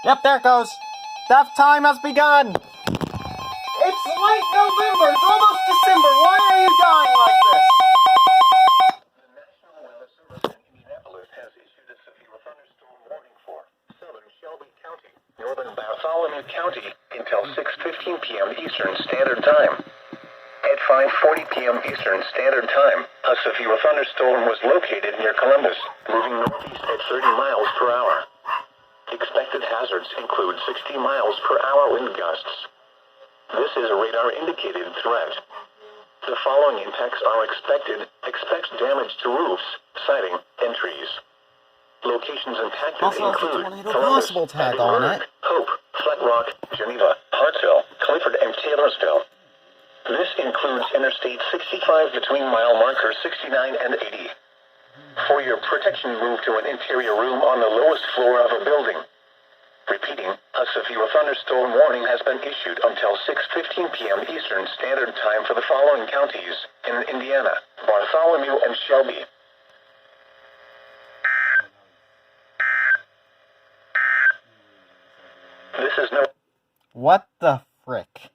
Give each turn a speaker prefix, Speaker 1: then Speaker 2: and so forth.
Speaker 1: Yep, there it goes. Death time has begun. It's late November. It's almost December. Why are you dying like this?
Speaker 2: The National Weather Service in Indianapolis has issued a severe thunderstorm warning for southern Shelby County, northern Bartholomew County, until 6:15 p.m. Eastern Standard Time. At 5:40 p.m. Eastern Standard Time, a severe thunderstorm was located near Columbus, moving northeast at 30 miles per hour. Expected hazards include 60 miles per hour wind gusts. This is a radar-indicated threat. The following impacts are expected. Expect damage to roofs, siding, and trees. Locations impacted
Speaker 1: Also has the
Speaker 2: include
Speaker 1: tornado
Speaker 2: Columbus,
Speaker 1: possible tag on
Speaker 2: Edinburgh,
Speaker 1: it.
Speaker 2: Hope, Flat Rock, Geneva, Hartsville, Clifford, and Taylorsville. This includes Interstate 65 between mile markers 69 and 80. For your protection, move to an interior room on the lowest floor of a building. Repeating, a severe thunderstorm warning has been issued until 6:15 p.m. Eastern Standard Time for the following counties in Indiana: Bartholomew and Shelby. This is no...
Speaker 1: What the frick?